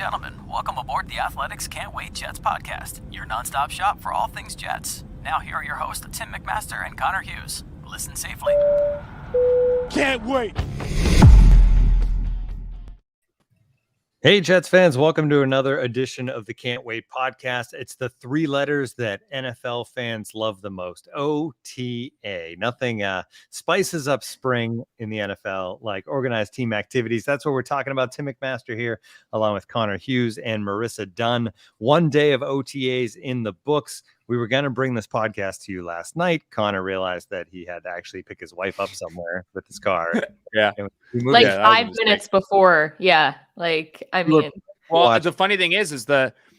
gentlemen, welcome aboard the Athletics Can't Wait Jets podcast, your nonstop shop for all things Jets. Now here are your hosts, Tim McMaster and Connor Hughes. Listen safely. Can't wait. Hey, Jets fans, welcome to another edition of the Can't Wait podcast. It's the three letters that NFL fans love the most, OTA. Nothing spices up spring in the NFL like organized team activities. That's what we're talking about. Tim McMaster here, along with Connor Hughes and Marissa Dunn. 1 day of OTAs in the books. We were going to bring this podcast to you last night. Connor realized that he had to actually pick his wife up somewhere with his car. Yeah. Like 5 minutes before. Yeah. Like, I mean. Well, the funny thing is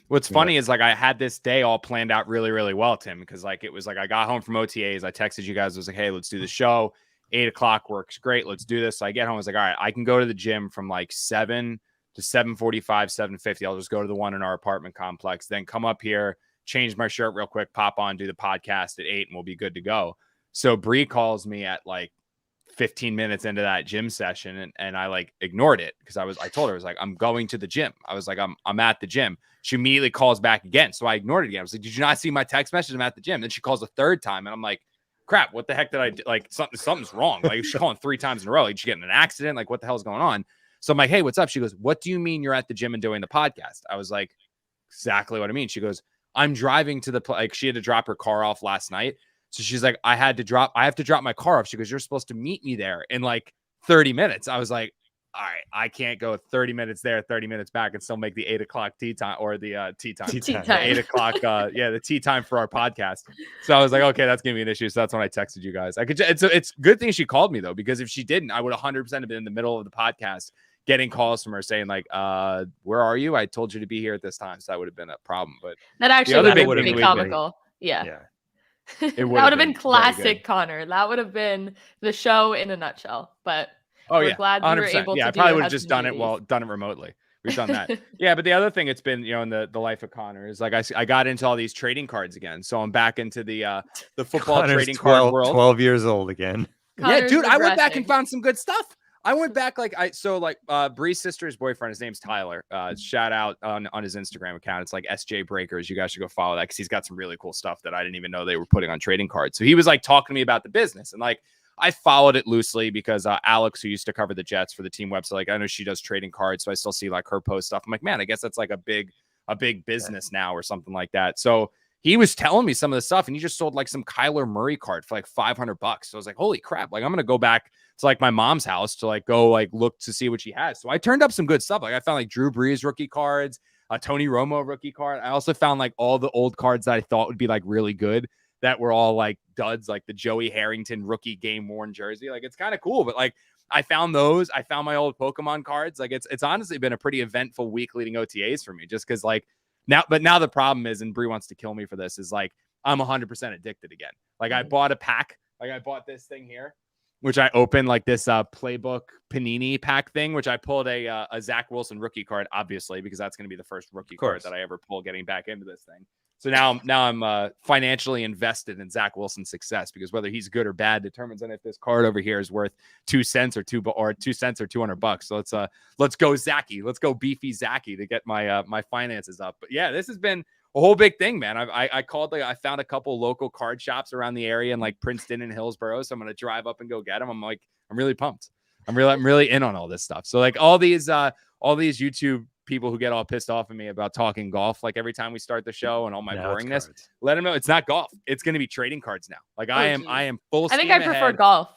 what's funny is like I had this day all planned out really, really well, Tim, because like it was like I got home from OTAs. I texted you guys. I was like, hey, let's do the show. 8 o'clock works great. Let's do this. So I get home. I was like, all right, I can go to the gym from like 7 to 7:45, 7:50. I'll just go to the one in our apartment complex, then come up here, change my shirt real quick, pop on, do the podcast at 8, and we'll be good to go. So Bree calls me at like 15 minutes into that gym session, and I like ignored it because I told her, I was like, I'm going to the gym. I was like, I'm at the gym. She immediately calls back again. So I ignored it again. I was like, did you not see my text message? I'm at the gym. Then she calls a third time, and I'm like, crap, what the heck did I do? Like something's wrong. Like she's calling 3 times in a row. Like, did you get in an accident? Like, what the hell's going on? So I'm like, hey, what's up? She goes, what do you mean you're at the gym and doing the podcast? I was like, exactly what I mean. She goes, I'm driving to like she had to drop her car off last night. So she's like, I have to drop my car off. She goes, you're supposed to meet me there in like 30 minutes. I was like, all right, I can't go 30 minutes there, 30 minutes back and still make the 8 o'clock tea time or the tea time. The 8 o'clock. The tea time for our podcast. So I was like, okay, that's going to be an issue. So that's when I texted you guys. It's good thing she called me though, because if she didn't, I would 100% have been in the middle of the podcast getting calls from her saying like, where are you? I told you to be here at this time. So that would have been a problem. But that actually would have been comical. Yeah. That would have been classic Connor. That would have been the show in a nutshell. But we're glad we were able to. I probably would have just done it remotely. We've done that. Yeah, but the other thing it's been, in the life of Connor is like I got into all these trading cards again. So I'm back into the football Connor's trading card world. 12 years old again. Connor's dude, I went back and found some good stuff. I went back Bree's sister's boyfriend, his name's Tyler. Shout out on his Instagram account. It's like SJ Breakers. You guys should go follow that because he's got some really cool stuff that I didn't even know they were putting on trading cards. So he was like talking to me about the business, and like I followed it loosely because Alex, who used to cover the Jets for the team website, like I know she does trading cards, so I still see like her post stuff. I'm like, man, I guess that's like a big business now or something like that. So he was telling me some of the stuff, and he just sold like some Kyler Murray card for like $500. So I was like, holy crap. Like I'm going to go back to like my mom's house to like go like look to see what she has. So I turned up some good stuff. Like I found like Drew Brees rookie cards, a Tony Romo rookie card. I also found like all the old cards that I thought would be like really good that were all like duds, like the Joey Harrington rookie game worn jersey. Like it's kind of cool, but like I found those. I found my old Pokemon cards. Like it's honestly been a pretty eventful week leading OTAs for me, just because like now the problem is, and Bree wants to kill me for this, is like I'm 100% addicted again. Like I bought a pack, like I bought this thing here, which I opened like this playbook Panini pack thing, which I pulled a Zack Wilson rookie card, obviously, because that's going to be the first rookie card that I ever pull getting back into this thing. So now I'm financially invested in Zack Wilson's success, because whether he's good or bad determines on if this card over here is worth 2 cents or $200. So let's go Zachy. Let's go beefy Zachy to get my finances up. But yeah, this has been a whole big thing, man. I called, I found a couple local card shops around the area in like Princeton and Hillsborough. So I'm going to drive up and go get them. I'm really pumped. I'm really in on all this stuff. So like all these YouTube people who get all pissed off at me about talking golf, like every time we start the show and all my boringness, let them know it's not golf. It's going to be trading cards now. Like I am full. I think I prefer golf.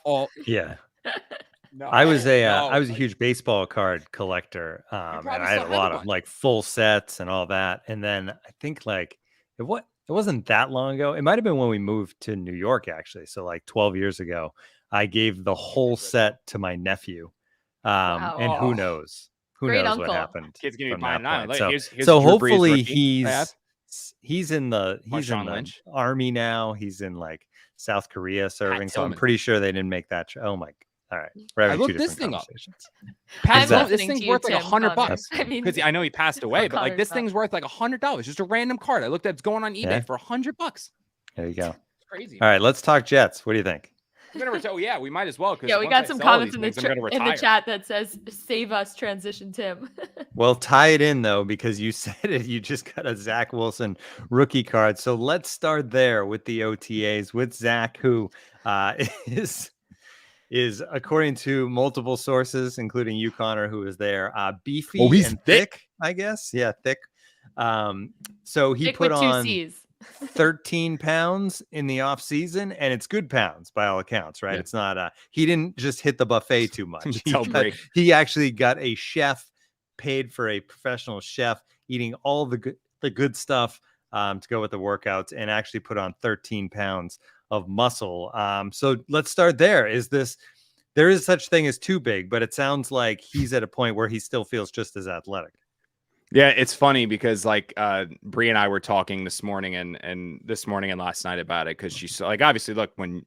No, I was a huge baseball card collector, and I had a lot of like full sets and all that. And then I think like it wasn't that long ago. It might have been when we moved to New York, actually. So like 12 years ago, I gave the whole set to my nephew, and who knows what happened. Kid's gonna be buying that point. So hopefully he's in the army now. He's in like South Korea serving. So I'm pretty sure they didn't make that. Oh my. All right. We're having two different conversations. This thing's worth like $100. Because I know he passed away, but like this thing's worth like $100. Just a random card. I looked at it's going on eBay for $100. There you go. It's crazy. All right, let's talk Jets. What do you think? I'm gonna retire. Yeah, we might as well. Yeah, we got some comments in the chat that says "Save us, transition Tim." Well, tie it in though, because you said it. You just got a Zack Wilson rookie card. So let's start there with the OTAs with Zack, who is according to multiple sources, including you, Connor, who is there, beefy and thick, I guess. Yeah, thick. So he thick put with on 2 C's. 13 pounds in the off season, and it's good pounds by all accounts, right? Yeah. It's not he didn't just hit the buffet too much. He actually got a chef, paid for a professional chef, eating all the good stuff to go with the workouts, and actually put on 13 pounds of muscle. So let's start there. There is such thing as too big, but it sounds like he's at a point where he still feels just as athletic. Yeah, it's funny because like Bree and I were talking this morning and last night about it, because she's like, obviously, look, when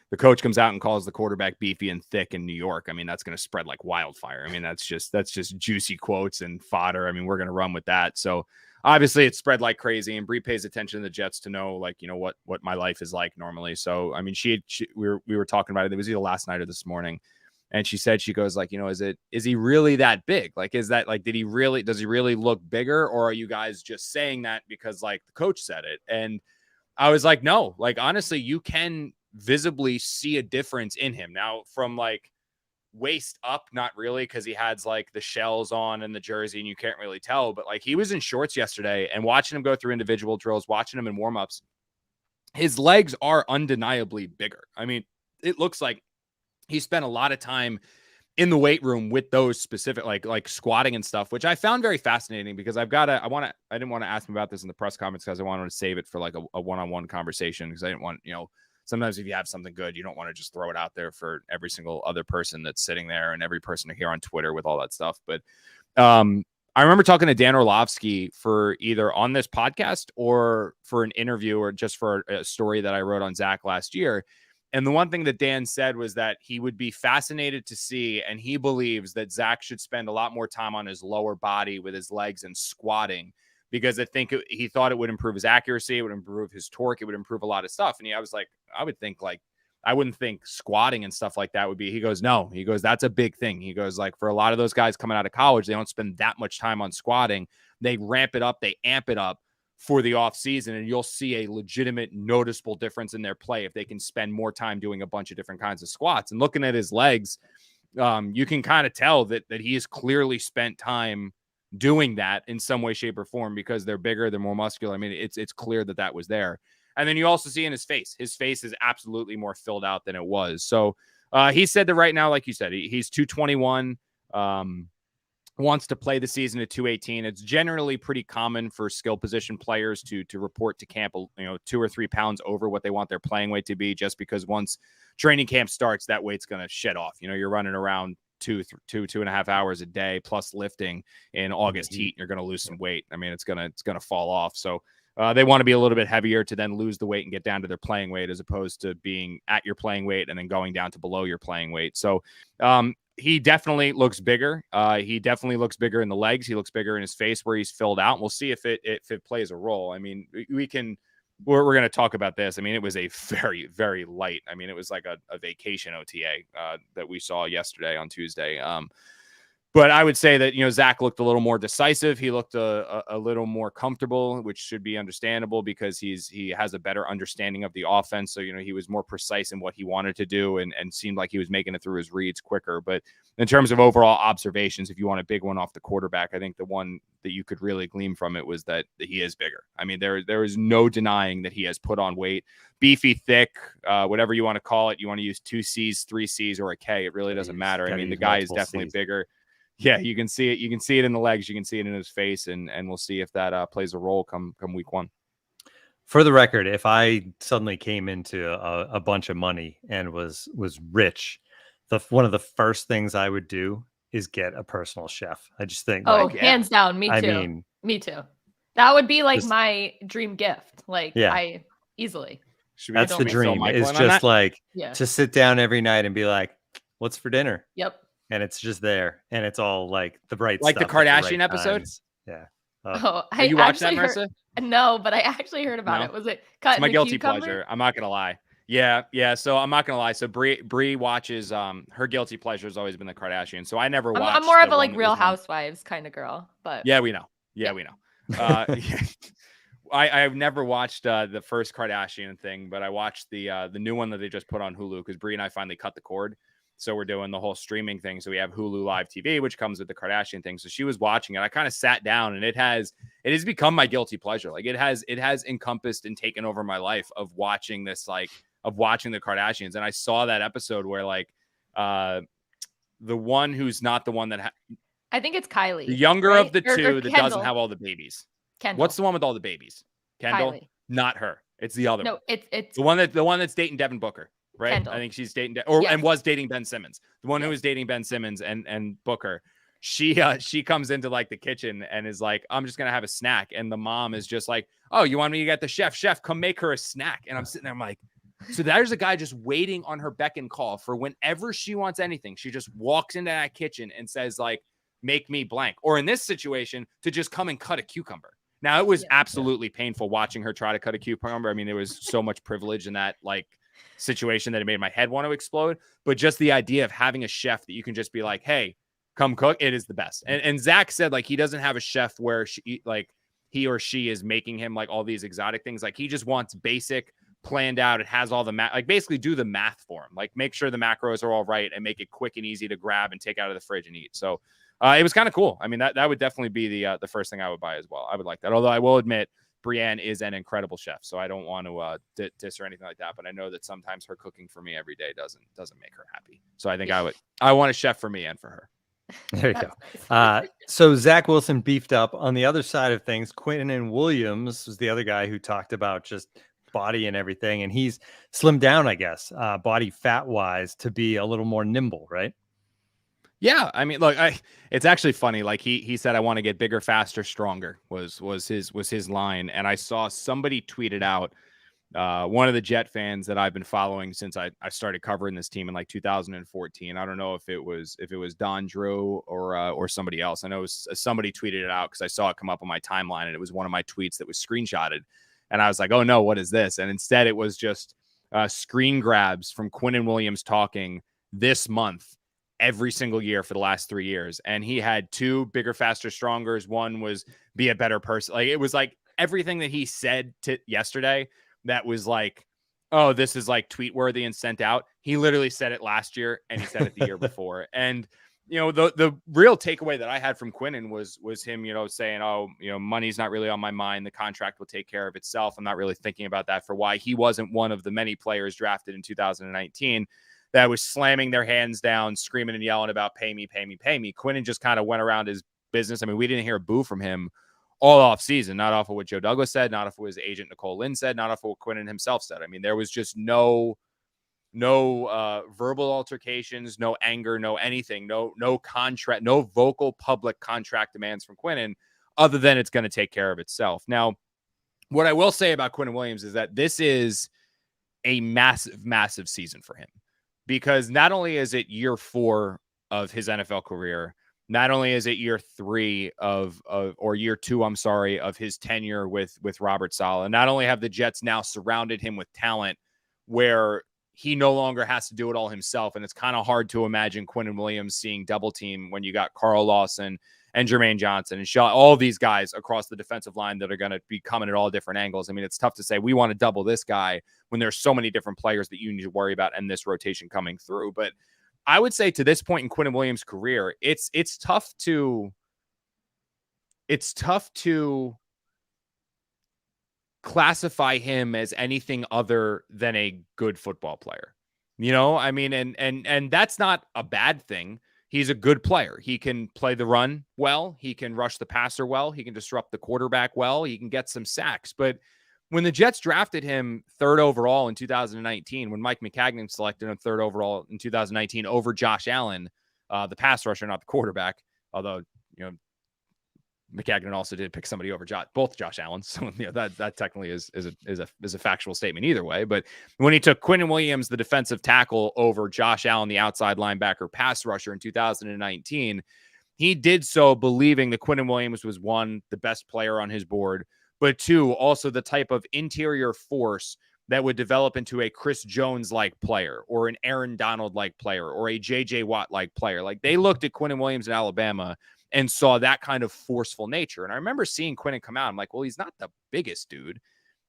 the coach comes out and calls the quarterback beefy and thick in New York, I mean, that's going to spread like wildfire. I mean, that's just juicy quotes and fodder. I mean, we're going to run with that. So obviously it spread like crazy, and Bree pays attention to the Jets to know, like, you know, what my life is like normally. So, I mean, we were talking about it. It was either last night or this morning. And she said, she goes like, you know, is he really that big? Like, is that like, does he really look bigger? Or are you guys just saying that because like the coach said it? And I was like, no, like, honestly, you can visibly see a difference in him now from like waist up. Not really, because he has like the shells on and the jersey and you can't really tell, but like he was in shorts yesterday, and watching him go through individual drills, watching him in warmups, his legs are undeniably bigger. I mean, it looks like he spent a lot of time in the weight room with those specific, like squatting and stuff, which I found very fascinating, because I didn't want to ask him about this in the press conference because I wanted to save it for like a one-on-one conversation, because I didn't want, you know, sometimes if you have something good, you don't want to just throw it out there for every single other person that's sitting there and every person here on Twitter with all that stuff. But I remember talking to Dan Orlovsky for either on this podcast or for an interview or just for a story that I wrote on Zack last year. And the one thing that Dan said was that he would be fascinated to see, and he believes that Zack should spend a lot more time on his lower body with his legs and squatting, because he thought it would improve his accuracy, it would improve his torque, it would improve a lot of stuff. And I was like, I wouldn't think squatting and stuff like that would be. He goes, no. He goes, that's a big thing. He goes, like, for a lot of those guys coming out of college, they don't spend that much time on squatting. They ramp it up, they amp it up for the off season, and you'll see a legitimate noticeable difference in their play if they can spend more time doing a bunch of different kinds of squats. And looking at his legs, you can kind of tell that he has clearly spent time doing that in some way, shape, or form, because they're bigger, they're more muscular. I mean, it's clear that was there. And then you also see in his face is absolutely more filled out than it was. So he said that right now, like you said, he's 221, wants to play the season at 218. It's generally pretty common for skill position players to report to camp, 2 or 3 pounds over what they want their playing weight to be, just because once training camp starts, that weight's going to shed off. You're running around 2.5 hours a day plus lifting in August heat. You're going to lose some weight. I mean, it's going to fall off. So they want to be a little bit heavier to then lose the weight and get down to their playing weight, as opposed to being at your playing weight and then going down to below your playing weight. So he definitely looks bigger. He definitely looks bigger in the legs. He looks bigger in his face where he's filled out. We'll see if it plays a role. I mean, we're going to talk about this. I mean, it was a very, very light. I mean, it was like a vacation OTA that we saw yesterday on Tuesday. But I would say that, Zack looked a little more decisive. He looked a little more comfortable, which should be understandable because he has a better understanding of the offense. So, he was more precise in what he wanted to do and seemed like he was making it through his reads quicker. But in terms of overall observations, if you want a big one off the quarterback, I think the one that you could really glean from it was that he is bigger. I mean, there is no denying that he has put on weight. Beefy, thick, whatever you want to call it. You want to use 2 C's, 3 C's, or a K. It really doesn't matter. I mean, the guy is definitely bigger. Yeah, you can see it. You can see it in the legs. You can see it in his face, and we'll see if that plays a role come week 1. For the record, if I suddenly came into a bunch of money and was rich, one of the first things I would do is get a personal chef. I just think, hands down, me too. Me too. That would be like my dream gift. Like, I easily. That's the dream. It's just like to sit down every night and be like, "What's for dinner?" Yep. And it's just there, and it's all like the bright like stuff. Like the Kardashian episodes? Yeah. You watched that, Marissa? No, but I actually heard about it. Was it cut? It's my guilty pleasure. I'm not going to lie. Yeah. So I'm not gonna lie. So Bree watches. Her guilty pleasure has always been the Kardashians. So I never watched. I'm more of a like Real Housewives kind of girl, but yeah, we know. Yeah, we know. I've never watched the first Kardashian thing, but I watched the new one that they just put on Hulu because Bree and I finally cut the cord. So we're doing the whole streaming thing. So we have Hulu Live TV, which comes with the Kardashian thing. So she was watching it. I kind of sat down, and it has become my guilty pleasure. Like it has encompassed and taken over my life of watching the Kardashians. And I saw that episode where like the one who's not the one that I think it's Kylie, the younger right? of the two that doesn't have all the babies. Kendall. What's the one with all the babies? Kendall? Kylie. Not her. It's the other. No, one. It's the one that's dating Devin Booker, right? Kendall. I think she's dating and was dating Ben Simmons. The one who was dating Ben Simmons and Booker. She comes into like the kitchen and is like, I'm just gonna have a snack. And the mom is just like, oh, you want me to get the chef? Chef, come make her a snack. And I'm sitting there, I'm like, so there's a guy just waiting on her beck and call for whenever she wants anything. She just walks into that kitchen and says like, make me blank. Or in this situation, to just come and cut a cucumber. Now, it was absolutely painful watching her try to cut a cucumber. I mean, there was so much privilege in that like situation that it made my head want to explode. But just the idea of having a chef that you can just be like, hey, come cook, it is the best. And Zach said like he doesn't have a chef where he or she is making him like all these exotic things. Like he just wants basic, planned out. It has all the like basically do the math for him. Like make sure the macros are all right and make it quick and easy to grab and take out of the fridge and eat. So it was kind of cool. I mean, that would definitely be the first thing I would buy as well. I would like that. Although I will admit, Brienne is an incredible chef, so I don't want to diss or anything like that. But I know that sometimes her cooking for me every day doesn't make her happy. So I think I want a chef for me and for her. There you go. So Zack Wilson beefed up. On the other side of things, Quentin Williams was the other guy who talked about just body and everything, and he's slimmed down, I guess, body fat wise, to be a little more nimble, right? Yeah, I mean, look, it's actually funny. Like he said, I want to get bigger, faster, stronger was his line. And I saw somebody tweet it out. One of the Jet fans that I've been following since I started covering this team in like 2014. I don't know if it was Don Drew or somebody else. I know somebody tweeted it out because I saw it come up on my timeline, and it was one of my tweets that was screenshotted. And I was like, oh no, what is this? And instead it was just screen grabs from Quentin Williams talking this month every single year for the last 3 years. And he had 2 bigger, faster, strongers. One was be a better person. Like it was like everything that he said to yesterday that was like, oh, this is like tweet worthy and sent out. He literally said it last year and he said it the year before. And, you know, the real takeaway that I had from Quentin was him, you know, saying, oh, you know, money's not really on my mind. The contract will take care of itself. I'm not really thinking about that, for why he wasn't one of the many players drafted in 2019 that was slamming their hands down, screaming and yelling about pay me, pay me, pay me. Quentin just kind of went around his business. I mean, we didn't hear a boo from him all off season, not off of what Joe Douglas said, not off of what his agent Nicole Lynn said, not off of what Quentin himself said. I mean, there was just no verbal altercations, no anger, no anything, no contract, no vocal public contract demands from Quentin, other than it's going to take care of itself. Now, what I will say about Quentin Williams is that this is a massive, massive season for him. Because not only is it year 4 of his NFL career, not only is it year 3 or year 2, I'm sorry, of his tenure with Robert Saleh, not only have the Jets now surrounded him with talent where he no longer has to do it all himself. And it's kind of hard to imagine Quentin Williams seeing double team when you got Carl Lawson and Jermaine Johnson and Shaw, all these guys across the defensive line that are going to be coming at all different angles. I mean, it's tough to say we want to double this guy when there's so many different players that you need to worry about and this rotation coming through. But I would say to this point in Quentin Williams' career, it's tough to classify him as anything other than a good football player. You know, I mean, and that's not a bad thing. He's a good player. He can play the run well. He can rush the passer well. He can disrupt the quarterback well. He can get some sacks. But when the Jets drafted him 3rd overall in 2019, when Mike McCagnon selected him 3rd overall in 2019 over Josh Allen, the pass rusher, not the quarterback, although, you know, McCagnon also did pick somebody over both Josh Allen. So you know, that technically is a factual statement either way. But when he took Quentin Williams, the defensive tackle, over Josh Allen, the outside linebacker pass rusher in 2019, he did so believing that Quentin Williams was, 1, the best player on his board, but 2, also the type of interior force that would develop into a Chris Jones-like player or an Aaron Donald-like player or a J.J. Watt-like player. Like, they looked at Quentin Williams in Alabama and saw that kind of forceful nature. And I remember seeing Quentin come out. I'm like, well, he's not the biggest dude.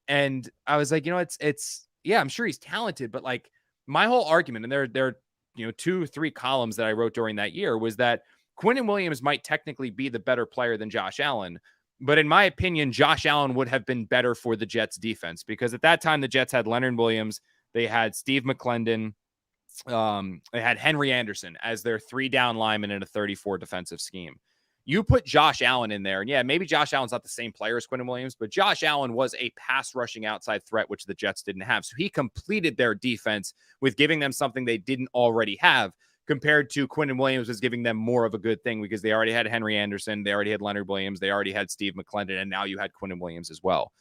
And I was like, yeah, I'm sure he's talented, but like my whole argument, and there are 2-3 columns that I wrote during that year, was that Quentin Williams might technically be the better player than Josh Allen. But in my opinion, Josh Allen would have been better for the Jets defense, because at that time, the Jets had Leonard Williams, they had Steve McClendon, they had Henry Anderson as their 3-down lineman in a 34 defensive scheme. You put Josh Allen in there, and yeah, maybe Josh Allen's not the same player as Quentin Williams, but Josh Allen was a pass rushing outside threat, which the Jets didn't have. So he completed their defense with giving them something they didn't already have, compared to Quentin Williams was giving them more of a good thing, because they already had Henry Anderson, they already had Leonard Williams, they already had Steve McClendon, and now you had Quentin Williams as well.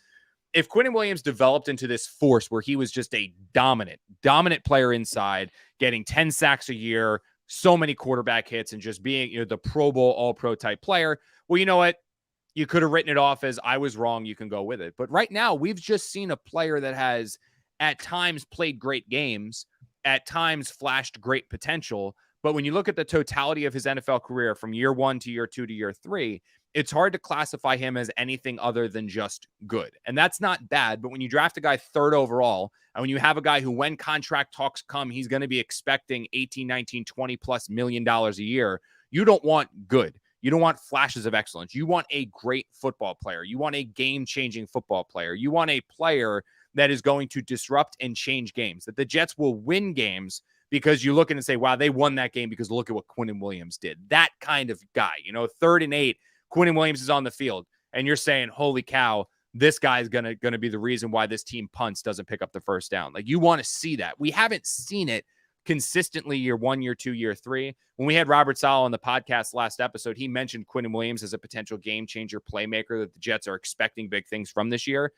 If Quentin Williams developed into this force where he was just a dominant player inside, getting 10 sacks a year, so many quarterback hits, and just being the Pro Bowl All-Pro type player, well, you know what? You could have written it off as, I was wrong, you can go with it. But right now, we've just seen a player that has at times played great games, at times flashed great potential. But when you look at the totality of his NFL career from year 1 to year 2 to year 3, it's hard to classify him as anything other than just good. And that's not bad. But when you draft a guy 3rd overall, and when you have a guy who, when contract talks come, he's going to be expecting 18, 19, 20 plus $1 million a year, you don't want good. You don't want flashes of excellence. You want a great football player. You want a game-changing football player. You want a player that is going to disrupt and change games, that the Jets will win games because you look at it and say, wow, they won that game because look at what Quentin Williams did. That kind of guy, 3rd and 8, Quentin Williams is on the field, and you're saying, holy cow, this guy's gonna be the reason why this team punts, doesn't pick up the first down. Like, you want to see that. We haven't seen it consistently year 1, year 2, year 3. When we had Robert Sala on the podcast last episode, he mentioned Quentin Williams as a potential game changer playmaker that the Jets are expecting big things from this year.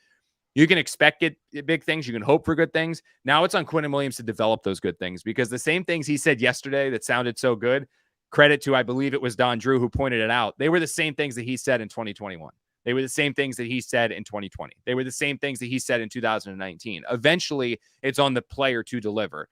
You can expect big things. You can hope for good things. Now it's on Quentin Williams to develop those good things, because the same things he said yesterday that sounded so good, credit to, I believe it was Don Drew who pointed it out, they were the same things that he said in 2021. They were the same things that he said in 2020. They were the same things that he said in 2019. Eventually, it's on the player to deliver.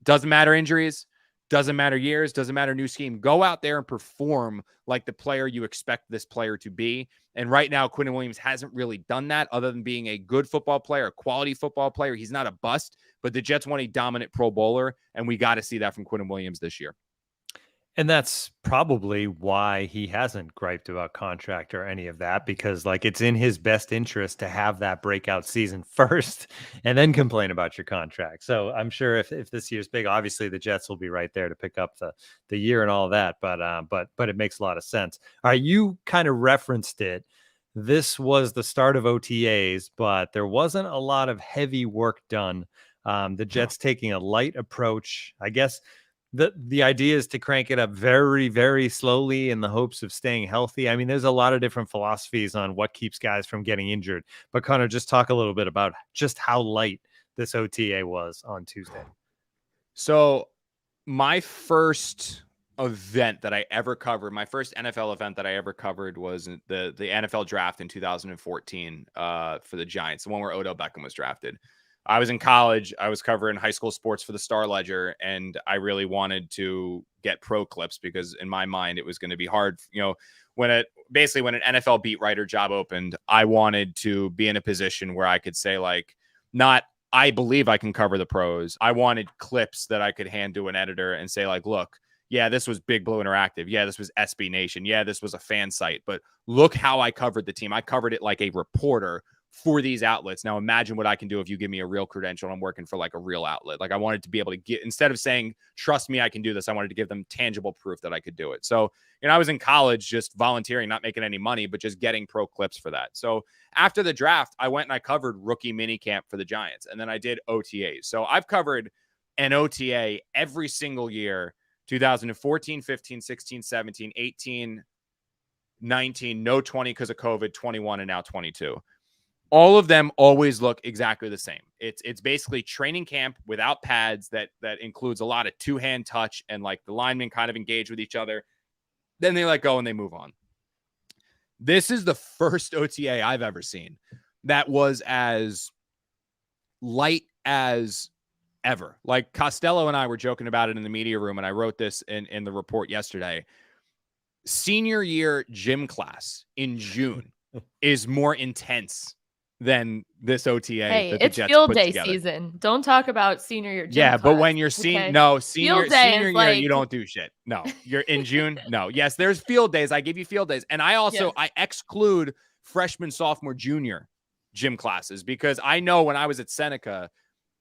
Doesn't matter injuries, doesn't matter years, doesn't matter new scheme. Go out there and perform like the player you expect this player to be. And right now, Quentin Williams hasn't really done that, other than being a good football player, a quality football player. He's not a bust, but the Jets want a dominant Pro Bowler, and we got to see that from Quentin Williams this year. And that's probably why he hasn't griped about contract or any of that, because like it's in his best interest to have that breakout season first and then complain about your contract. So I'm sure if this year's big, obviously the Jets will be right there to pick up the year and all of that. But it makes a lot of sense. All right, you kind of referenced it. This was the start of OTAs, but there wasn't a lot of heavy work done. The Jets taking a light approach, I guess. The idea is to crank it up very, very slowly in the hopes of staying healthy. I mean, there's a lot of different philosophies on what keeps guys from getting injured. But Connor, just talk a little bit about just how light this OTA was on Tuesday. So my first event that I ever covered, my first NFL event that I ever covered was the NFL draft in 2014 for the Giants, the one where Odell Beckham was drafted. I was in college. I was covering high school sports for the Star Ledger, and I really wanted to get pro clips because in my mind, it was going to be hard. When an NFL beat writer job opened, I wanted to be in a position where I could say not, I believe I can cover the pros. I wanted clips that I could hand to an editor and say look, yeah, this was Big Blue Interactive. Yeah, this was SB Nation. Yeah, this was a fan site, but look how I covered the team. I covered it like a reporter for these outlets. Now imagine what I can do if you give me a real credential and I'm working for a real outlet. I wanted to be able to get, instead of saying, trust me, I can do this, I wanted to give them tangible proof that I could do it. So, I was in college just volunteering, not making any money, but just getting pro clips for that. So after the draft, I went and I covered rookie minicamp for the Giants. And then I did OTAs. So I've covered an OTA every single year, 2014, 15, 16, 17, 18, 19, no 20 because of COVID, 21, and now 22. All of them always look exactly the same. It's basically training camp without pads that includes a lot of two-hand touch and the linemen kind of engage with each other. Then they let go and they move on. This is the first OTA I've ever seen that was as light as ever. Like Costello and I were joking about it in the media room, and I wrote this in the report yesterday. Senior year gym class in June is more intense than this OTA. Hey, that the it's Jets field put day together. season. Don't talk about senior year gym class, but when you're senior year, like... you don't do shit. No, you're in June. No, yes, there's field days. I give you field days, and I also I exclude freshman, sophomore, junior gym classes because I know when I was at Seneca,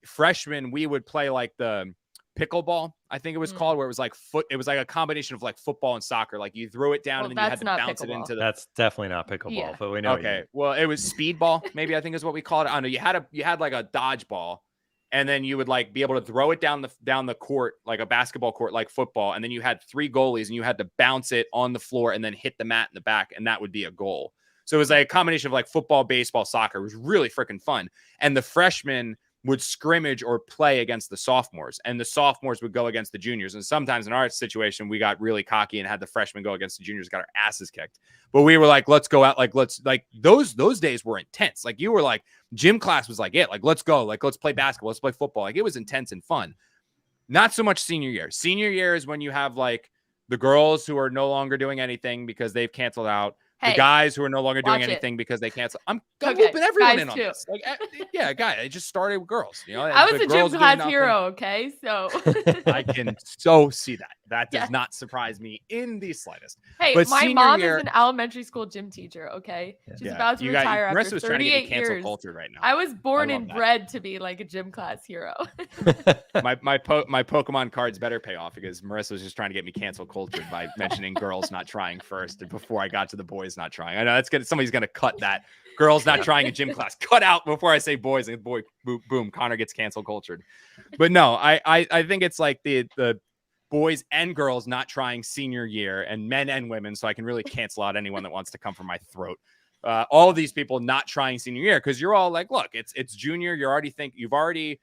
freshman we would play like the pickleball, I think it was called, where it was like it was like a combination of like football and soccer. Like you threw it down and then you had to bounce it into the. That's definitely not pickleball, but we know. Okay, well, it was speedball, maybe I think is what we called it. I don't know. You had like a dodgeball, and then you would like be able to throw it down the court like a basketball court, like football, and then you had 3 goalies and you had to bounce it on the floor and then hit the mat in the back, and that would be a goal. So it was like a combination of like football, baseball, soccer. It was really freaking fun, and the freshmen would scrimmage or play against the sophomores, and the sophomores would go against the juniors. And sometimes in our situation, we got really cocky and had the freshmen go against the juniors, got our asses kicked. But we were like, let's go out. Like, those days were intense. Like you were like, gym class was like, like, let's go. Like, let's play basketball. Let's play football. Like it was intense and fun. Not so much senior year. Senior year is when you have like the girls who are no longer doing anything because they've canceled out. The guys who are no longer doing anything because they cancel. I'm looping everyone in on this. Like, I just started with girls. You know, I was a gym class hero. Okay, so I can so see that. That does not surprise me in the slightest. Hey, but my mom is an elementary school gym teacher. Okay, she's about to retire after 38 years. Cultured right now. I was born and bred to be like a gym class hero. my Pokemon cards better pay off because Marissa was just trying to get me cancel cultured by mentioning girls not trying first and before I got to the boys not trying. I know that's good. Somebody's gonna cut that. Girls not trying in gym class. Cut out before I say boys. And boy, boom, Connor gets cancel cultured. But no, I think it's like the boys and girls not trying senior year, and men and women. So I can really cancel out anyone that wants to come for my throat. All of these people not trying senior year because you're all like, look, it's junior. You've already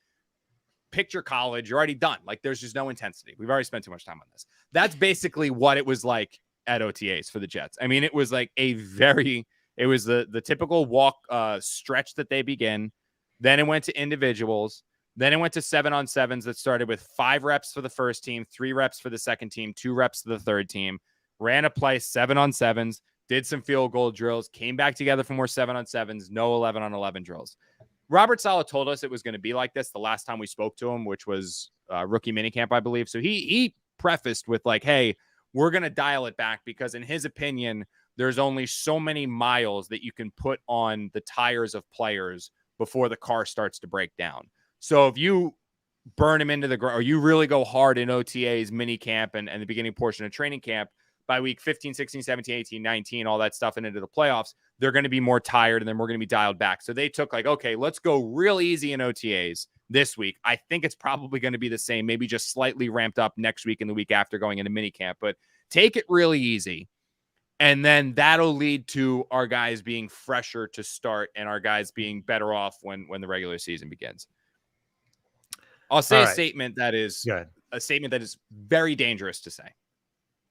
picked your college. You're already done. Like there's just no intensity. We've already spent too much time on this. That's basically what it was like at OTAs for the Jets. I mean, it was like it was the typical walk stretch that they begin. Then it went to individuals. Then it went to 7-on-7s that started with 5 reps for the first team, 3 reps for the second team, 2 reps for the third team. Ran a play 7-on-7s, did some field goal drills, came back together for more 7-on-7s, no 11-on-11 drills. Robert Saleh told us it was going to be like this the last time we spoke to him, which was rookie minicamp, I believe. So he prefaced with like, hey, we're going to dial it back because in his opinion, there's only so many miles that you can put on the tires of players before the car starts to break down. So if you burn them into the ground or you really go hard in OTAs, mini camp and the beginning portion of training camp, by week 15, 16, 17, 18, 19, all that stuff and into the playoffs, they're going to be more tired and then we're going to be dialed back. So they took like, okay, let's go real easy in OTAs this week. I think it's probably going to be the same, maybe just slightly ramped up next week and the week after going into mini camp, but take it really easy. And then that'll lead to our guys being fresher to start and our guys being better off when the regular season begins. I'll say a statement that is very dangerous to say.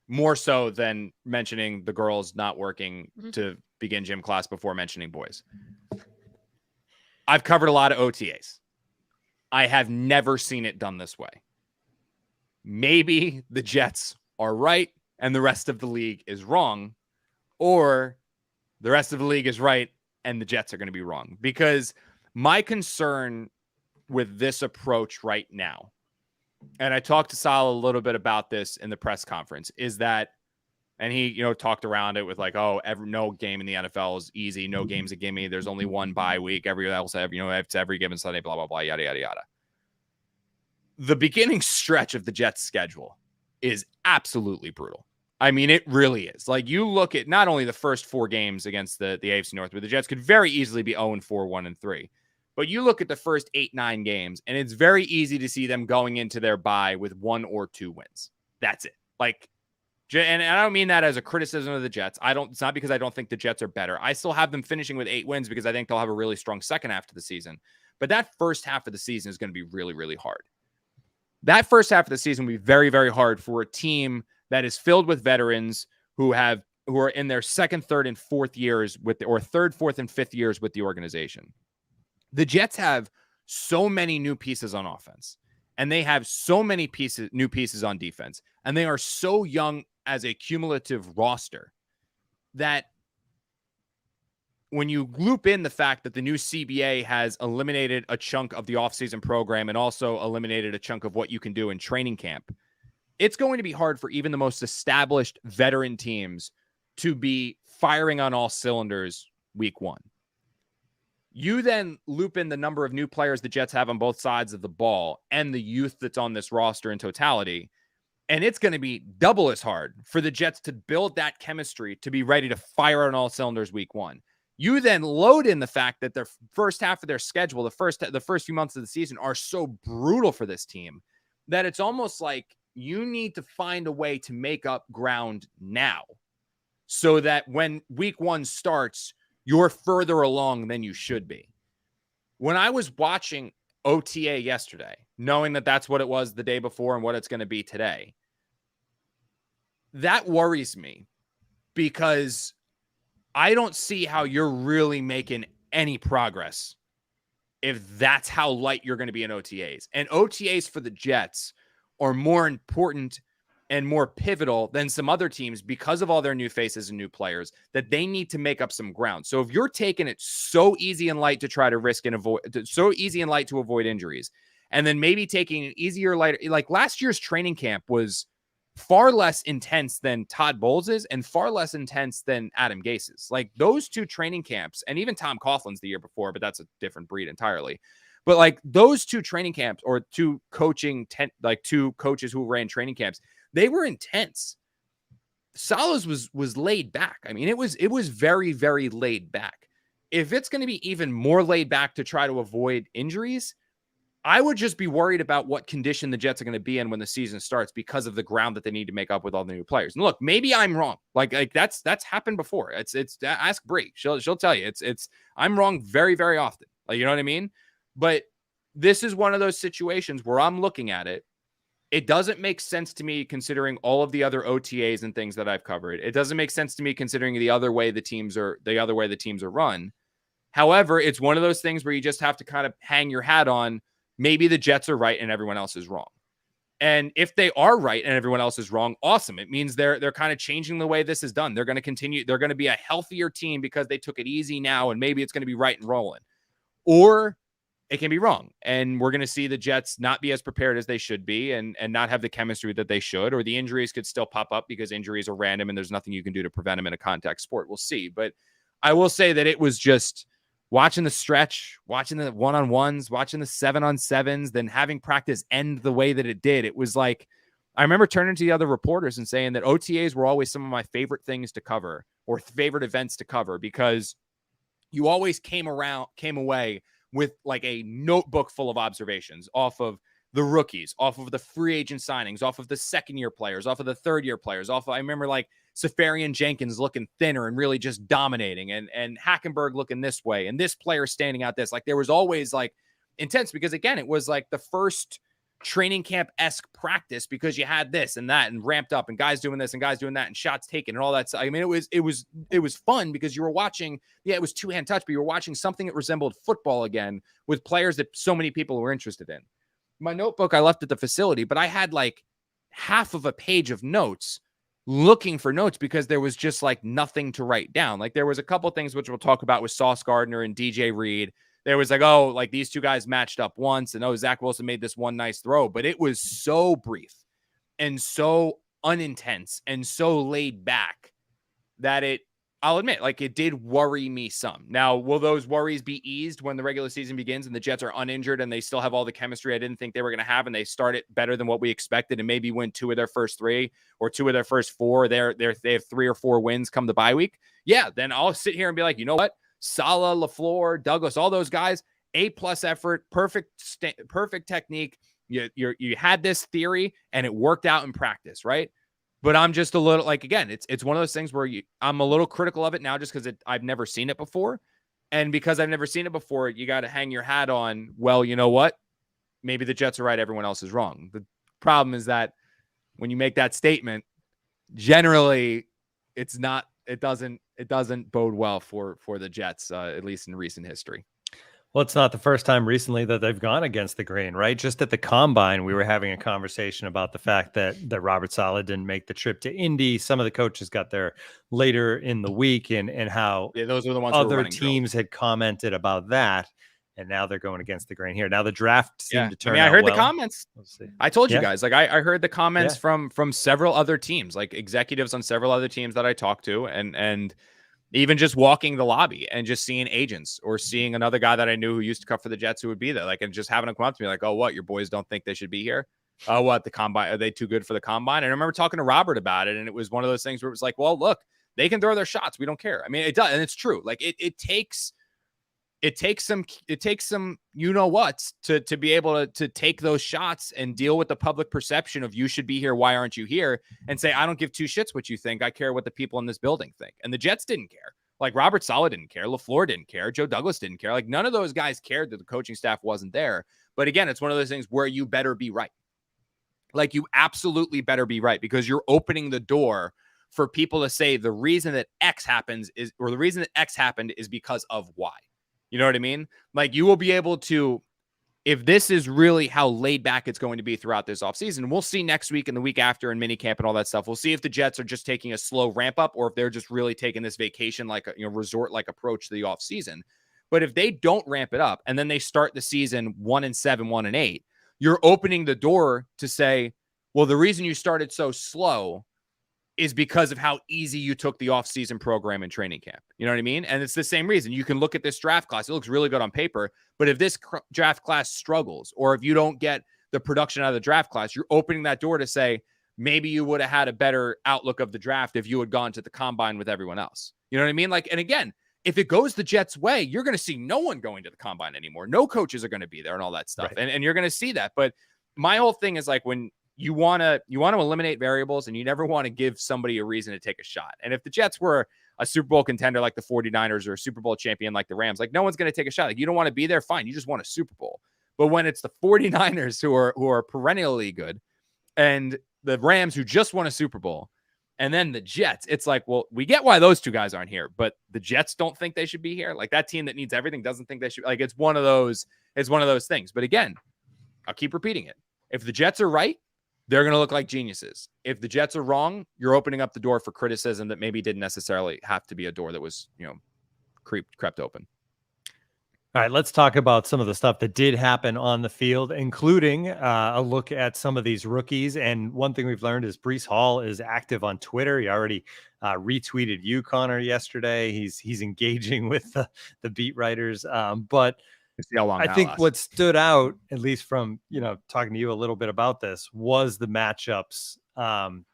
More so than mentioning the girls not working to begin gym class before mentioning boys. I've covered a lot of OTAs. I have never seen it done this way. Maybe the Jets are right and the rest of the league is wrong, or the rest of the league is right and the Jets are going to be wrong. Because my concern with this approach right now, and I talked to Sal a little bit about this in the press conference, is that, and he, talked around it with like, no game in the NFL is easy. No game's a gimme. There's only one bye week. It's every given Sunday, blah, blah, blah, yada, yada, yada. The beginning stretch of the Jets schedule is absolutely brutal. I mean, it really is. Like you look at not only the first 4 games against the AFC North, where the Jets could very easily be 0-4, 1-3. But you look at the first 8-9 games, and it's very easy to see them going into their bye with 1 or 2 wins. That's it. Like, and I don't mean that as a criticism of the Jets. It's not because I don't think the Jets are better. I still have them finishing with 8 wins because I think they'll have a really strong second half of the season. But that first half of the season is going to be really, really hard. That first half of the season will be very, very hard for a team that is filled with veterans who are in their second, third, and fourth years or third, fourth, and fifth years with the organization. The Jets have so many new pieces on offense, and they have so many new pieces on defense, and they are so young as a cumulative roster that when you loop in the fact that the new CBA has eliminated a chunk of the offseason program and also eliminated a chunk of what you can do in training camp, it's going to be hard for even the most established veteran teams to be firing on all cylinders week one. You then loop in the number of new players the Jets have on both sides of the ball and the youth that's on this roster in totality, and it's going to be double as hard for the Jets to build that chemistry to be ready to fire on all cylinders week one. You then load in the fact that their first half of their schedule, the first few months of the season are so brutal for this team that it's almost like you need to find a way to make up ground now so that when week one starts, you're further along than you should be. When I was watching OTA yesterday, knowing that that's what it was the day before and what it's going to be today, that worries me because I don't see how you're really making any progress if that's how light you're going to be in OTAs. And OTAs for the Jets are more important and more pivotal than some other teams because of all their new faces and new players that they need to make up some ground. So if you're taking it so easy and light to try to risk and avoid, so easy and light to avoid injuries, and then maybe taking an easier, lighter, like last year's training camp was far less intense than Todd Bowles's and far less intense than Adam Gase's. Like those two training camps, and even Tom Coughlin's the year before, but that's a different breed entirely. But like those two training camps or two coaches who ran training camps, they were intense. Salah's was laid back. I mean, it was very, very laid back. If it's going to be even more laid back to try to avoid injuries, I would just be worried about what condition the Jets are going to be in when the season starts because of the ground that they need to make up with all the new players. And look, maybe I'm wrong. Like that's happened before. It's ask Bree. She'll tell you I'm wrong very, very often. Like, you know what I mean? But this is one of those situations where I'm looking at it. It doesn't make sense to me considering all of the other OTAs and things that I've covered. It doesn't make sense to me considering the other way the teams are run. However, it's one of those things where you just have to kind of hang your hat on. Maybe the Jets are right and everyone else is wrong. And if they are right and everyone else is wrong, awesome. It means they're kind of changing the way this is done. They're going to continue. They're going to be a healthier team because they took it easy now, and maybe it's going to be right and rolling. Or it can be wrong, and we're going to see the Jets not be as prepared as they should be and not have the chemistry that they should, or the injuries could still pop up because injuries are random and there's nothing you can do to prevent them in a contact sport. We'll see. But I will say that it was just watching the stretch, watching the one-on-ones, watching the 7-on-7s, then having practice end the way that it did. It was like, I remember turning to the other reporters and saying that OTAs were always some of my favorite things to cover or favorite events to cover because you always came away with like a notebook full of observations off of the rookies, off of the free agent signings, off of the second-year players, off of the third-year players. I remember like Safarian Jenkins looking thinner and really just dominating, and Hackenberg looking this way, and this player standing out this. Like there was always like intense because again, it was like the first training camp-esque practice because you had this and that and ramped up and guys doing this and guys doing that and shots taken and all that. I mean, it was fun because you were watching, it was two-hand touch, but you were watching something that resembled football again with players that so many people were interested in. My notebook I left at the facility, but I had like half of a page of notes looking for notes because there was just like nothing to write down. Like there was a couple things which we'll talk about with Sauce Gardner and DJ Reed. There was like, oh, like these two guys matched up once and Zack Wilson made this one nice throw, but it was so brief and so unintense and so laid back that I'll admit, like it did worry me some. Now, will those worries be eased when the regular season begins and the Jets are uninjured and they still have all the chemistry I didn't think they were going to have and they start it better than what we expected and maybe win 2 of their first 3 or 2 of their first 4? They have 3 or 4 wins come the bye week. Yeah, then I'll sit here and be like, you know what? Salah, LaFleur, Douglas, all those guys, A+ effort, perfect technique. You had this theory and it worked out in practice, right? But I'm just a little like, again, it's one of those things where I'm a little critical of it now just because I've never seen it before. And because I've never seen it before, you got to hang your hat on, well, you know what? Maybe the Jets are right. Everyone else is wrong. The problem is that when you make that statement, generally it doesn't bode well for the Jets, at least in recent history. Well, it's not the first time recently that they've gone against the grain, right? Just at the combine, we were having a conversation about the fact that Robert Saleh didn't make the trip to Indy. Some of the coaches got there later in the week, and how those were the ones other teams had commented about that. And now they're going against the grain here. Now the draft seemed to turn out I heard well. The comments. I told you guys, like I heard the comments from several other teams, like executives on several other teams that I talked to, and even just walking the lobby and just seeing agents or seeing another guy that I knew who used to cover for the Jets who would be there, like, and just having them come up to me like, oh, what, your boys don't think they should be here? Oh, what, the combine? Are they too good for the combine? And I remember talking to Robert about it, and it was one of those things where it was like, well, look, they can throw their shots. We don't care. I mean, it does, and it's true. Like it takes some, you know what, to be able to take those shots and deal with the public perception of you should be here. Why aren't you here? And say, I don't give two shits what you think. I care what the people in this building think. And the Jets didn't care. Like Robert Saleh didn't care. LaFleur didn't care. Joe Douglas didn't care. Like none of those guys cared that the coaching staff wasn't there. But again, it's one of those things where you better be right. Like you absolutely better be right, because you're opening the door for people to say the reason that X happens is, or the reason that X happened is because of Y. You know what I mean? Like you will be able to, if this is really how laid back it's going to be throughout this offseason, we'll see next week and the week after in minicamp and all that stuff. We'll see if the Jets are just taking a slow ramp up or if they're just really taking this vacation, like a resort-like approach to the offseason. But if they don't ramp it up and then they start the season 1-7, 1-8, you're opening the door to say, well, the reason you started so slow is because of how easy you took the offseason program and training camp. You know what I mean? And it's the same reason. You can look at this draft class. It looks really good on paper, but if this draft class struggles, or if you don't get the production out of the draft class, you're opening that door to say, maybe you would have had a better outlook of the draft if you had gone to the combine with everyone else. You know what I mean? Like, and again, if it goes the Jets' way, you're going to see no one going to the combine anymore. No coaches are going to be there and all that stuff. Right. And you're going to see that. But my whole thing is like, when you want to eliminate variables, and you never want to give somebody a reason to take a shot. And if the Jets were a Super Bowl contender like the 49ers or a Super Bowl champion like the Rams, like no one's going to take a shot. Like you don't want to be there, fine. You just want a Super Bowl. But when it's the 49ers who are perennially good, and the Rams who just won a Super Bowl, and then the Jets, it's like, well, we get why those two guys aren't here, but the Jets don't think they should be here. Like that team that needs everything doesn't think they should. Like it's one of those things. But again, I'll keep repeating it. If the Jets are right, they're going to look like geniuses. If the Jets are wrong, you're opening up the door for criticism that maybe didn't necessarily have to be a door that was, crept open. All right, let's talk about some of the stuff that did happen on the field, including a look at some of these rookies. And one thing we've learned is Breece Hall is active on Twitter. He already retweeted you, Connor, yesterday. He's engaging with the beat writers. But see how long I think what stood out, at least from talking to you a little bit about this, was the matchups,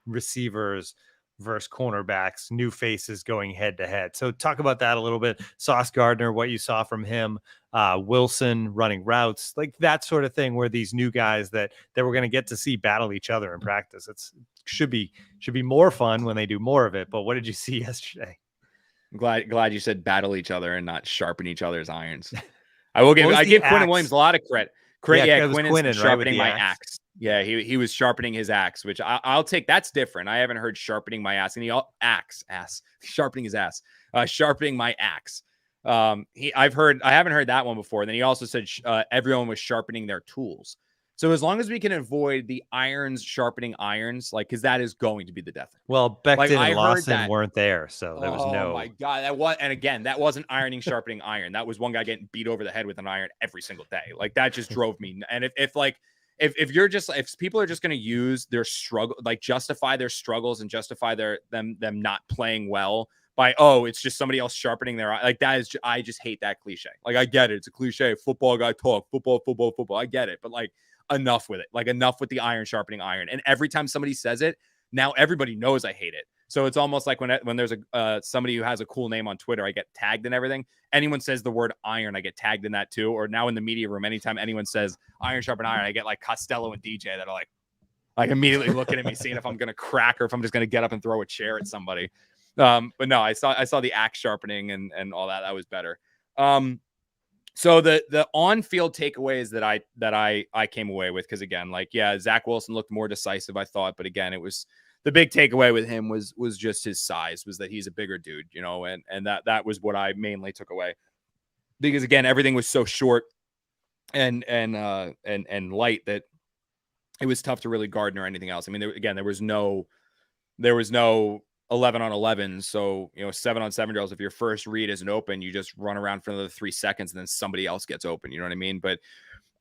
receivers versus cornerbacks, new faces going head to head. So talk about that a little bit. Sauce Gardner, what you saw from him, Wilson running routes, like that sort of thing, where these new guys that we're going to get to see battle each other in practice. Should be more fun when they do more of it. But what did you see yesterday? I'm glad you said battle each other and not sharpen each other's irons. I give Quinn Williams a lot of credit. Quinn is sharpening my axe. Yeah, he was sharpening his axe, which I'll take. That's different. I haven't heard sharpening my axe, and sharpening his ass, sharpening my axe. I haven't heard that one before. And then he also said everyone was sharpening their tools. So as long as we can avoid the irons sharpening irons, like, because that is going to be the death. Well, Becton and Lawson weren't there, so there was no. Oh my God, that wasn't ironing sharpening iron. That was one guy getting beat over the head with an iron every single day. Like that just drove me. And if people are just going to use their struggle, like justify their struggles and justify them not playing well by, it's just somebody else sharpening their eye, like that is, I just hate that cliche. Like I get it, it's a cliche. Football guy talk, football. I get it, but like. Enough with it. Like enough with the iron sharpening iron. And every time somebody says it, now everybody knows I hate it. So it's almost like when there's somebody who has a cool name on Twitter, I get tagged and everything. Anyone says the word iron, I get tagged in that too. Or now in the media room, anytime anyone says iron sharpen iron, I get like Costello and DJ that are like immediately looking at me, seeing if I'm gonna crack or if I'm just gonna get up and throw a chair at somebody. But no, I saw the axe sharpening and all that. That was better. So the on-field takeaways that I came away with, because again, Zack Wilson looked more decisive, I thought, but again, it was the big takeaway with him was just his size, was that he's a bigger dude, and that was what I mainly took away. because again, everything was so short and light that it was tough to really Gardner or anything else. I mean, there was no 11 on 11. So, 7-on-7 drills. If your first read isn't open, you just run around for another 3 seconds and then somebody else gets open. You know what I mean? But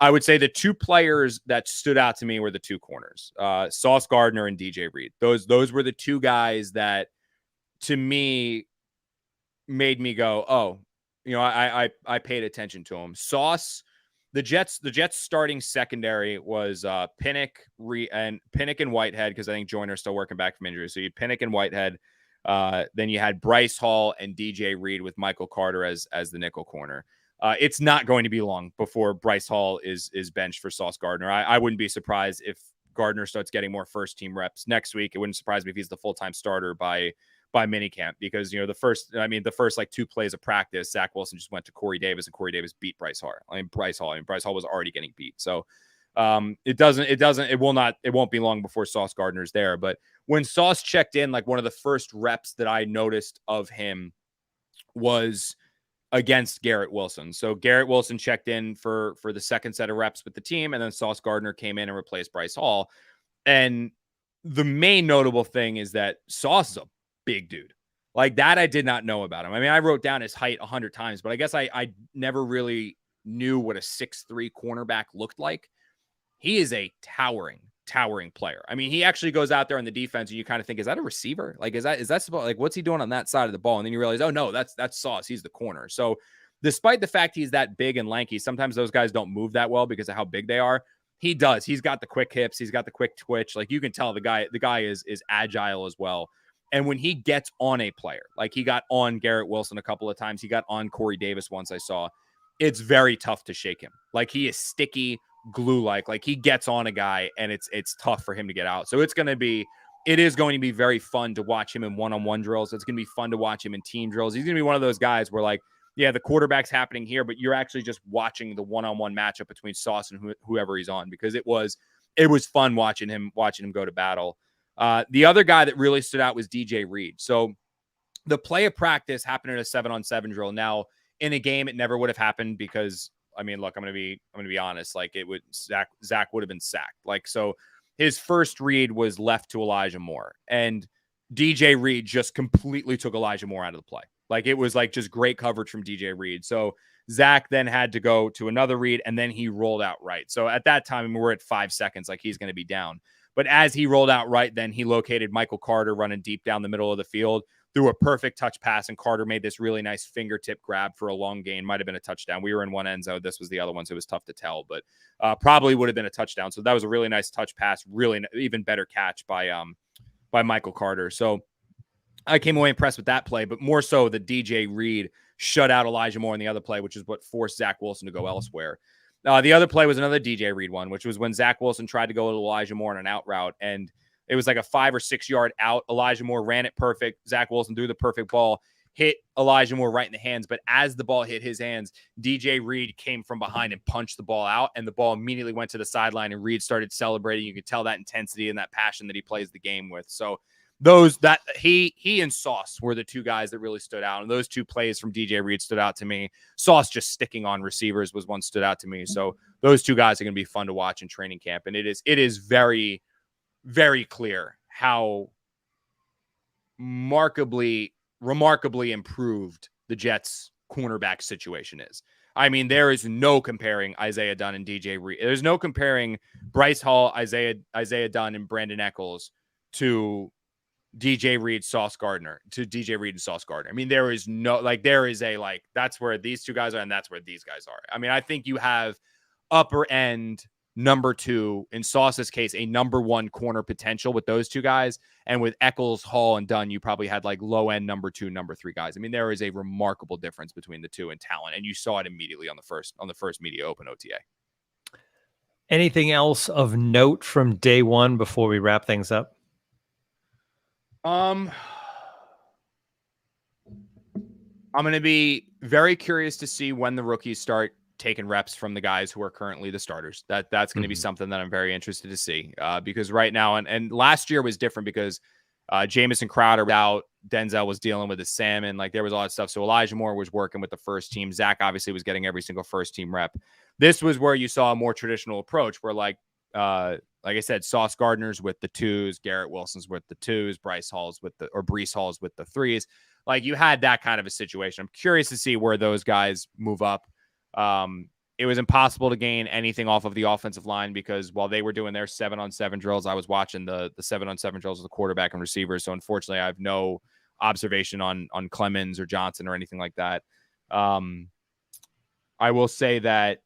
I would say the two players that stood out to me were the two corners, Sauce Gardner and DJ Reed. Those were the two guys that to me made me go, oh, I paid attention to him. Sauce, the Jets starting secondary was Pinnock and Whitehead, because I think Joyner's still working back from injury. So you had Pinnock and Whitehead. Then you had Bryce Hall and DJ Reed with Michael Carter as the nickel corner. It's not going to be long before Bryce Hall is benched for Sauce Gardner. I wouldn't be surprised if Gardner starts getting more first team reps next week. It wouldn't surprise me if he's the full-time starter by minicamp, because the first like 2 plays of practice, Zack Wilson just went to Corey Davis and Corey Davis beat Bryce Hall. Bryce Hall was already getting beat. So it won't be long before Sauce Gardner's there. But when Sauce checked in, like one of the first reps that I noticed of him was against Garrett Wilson. So Garrett Wilson checked in for the second set of reps with the team, and then Sauce Gardner came in and replaced Bryce Hall. And the main notable thing is that Sauce is a big dude. Like that, I did not know about him. I mean, I wrote down his height 100 times, but I guess I never really knew what a 6'3" cornerback looked like. He is a towering player. I mean, he actually goes out there on the defense and you kind of think, is that a receiver? Like, is that supposed, like, what's he doing on that side of the ball? And then you realize, oh no, that's Sauce. He's the corner. So despite the fact he's that big and lanky, sometimes those guys don't move that well because of how big they are. He does. He's got the quick hips. He's got the quick twitch. Like you can tell the guy is agile as well. And when he gets on a player, like he got on Garrett Wilson a couple of times, he got on Corey Davis once I saw, it's very tough to shake him. Like he is sticky, glue-like. Like he gets on a guy and it's tough for him to get out. So it is going to be very fun to watch him in one-on-one drills. It's going to be fun to watch him in team drills. He's going to be one of those guys where like, yeah, the quarterback's happening here, but you're actually just watching the one-on-one matchup between Sauce and whoever he's on, because it was fun watching him go to battle. The other guy that really stood out was DJ Reed. So the play of practice happened in a 7-on-7 drill. Now in a game, it never would have happened because, I mean, look, I'm going to be honest. Like Zack would have been sacked. Like, so his first read was left to Elijah Moore, and DJ Reed just completely took Elijah Moore out of the play. Like it was like just great coverage from DJ Reed. So Zack then had to go to another read, and then he rolled out right. So at that time, we're at 5 seconds, like he's going to be down. But as he rolled out right, then he located Michael Carter running deep down the middle of the field, threw a perfect touch pass, and Carter made this really nice fingertip grab for a long gain. Might have been a touchdown. We were in one end zone. This was the other one, so it was tough to tell, but probably would have been a touchdown. So that was a really nice touch pass, really even better catch by Michael Carter. So I came away impressed with that play, but more so the DJ Reed shut out Elijah Moore in the other play, which is what forced Zack Wilson to go elsewhere. The other play was another DJ Reed one, which was when Zack Wilson tried to go to Elijah Moore on an out route, and it was like a 5 or 6 yard out. Elijah Moore ran it perfect. Zack Wilson threw the perfect ball, hit Elijah Moore right in the hands. But as the ball hit his hands, DJ Reed came from behind and punched the ball out, and the ball immediately went to the sideline, and Reed started celebrating. You could tell that intensity and that passion that he plays the game with. So he and Sauce were the two guys that really stood out. And those two plays from DJ Reed stood out to me. Sauce just sticking on receivers was one stood out to me. So those two guys are going to be fun to watch in training camp. And it is very, very clear how remarkably improved the Jets cornerback situation is. I mean, there is no comparing Isaiah Dunn and DJ Reed. There's no comparing Bryce Hall, Isaiah Dunn, and Brandon Echols to DJ Reed, Sauce Gardner, to DJ Reed and Sauce Gardner. I mean, there is that's where these two guys are, and that's where these guys are. I mean, I think you have upper end number 2, in Sauce's case, a number 1 corner potential with those two guys. And with Echols, Hall, and Dunn, you probably had like low end number 2, number 3 guys. I mean, there is a remarkable difference between the two in talent, and you saw it immediately on the first media open OTA. Anything else of note from day one before we wrap things up? I'm going to be very curious to see when the rookies start taking reps from the guys who are currently the starters. That's going to be something that I'm very interested to see, because right now, and last year was different because Jamison Crowder was out, Denzel was dealing with his salmon. Like there was all that stuff. So Elijah Moore was working with the first team. Zack obviously was getting every single first team rep. This was where you saw a more traditional approach where like I said, Sauce Gardner's with the 2s, Garrett Wilson's with the 2s, Breece Hall's with the 3s. Like you had that kind of a situation. I'm curious to see where those guys move up. It was impossible to gain anything off of the offensive line because while they were doing their 7-on-7 drills, I was watching the 7-on-7 drills of the quarterback and receivers. So unfortunately, I have no observation on Clemens or Johnson or anything like that. I will say that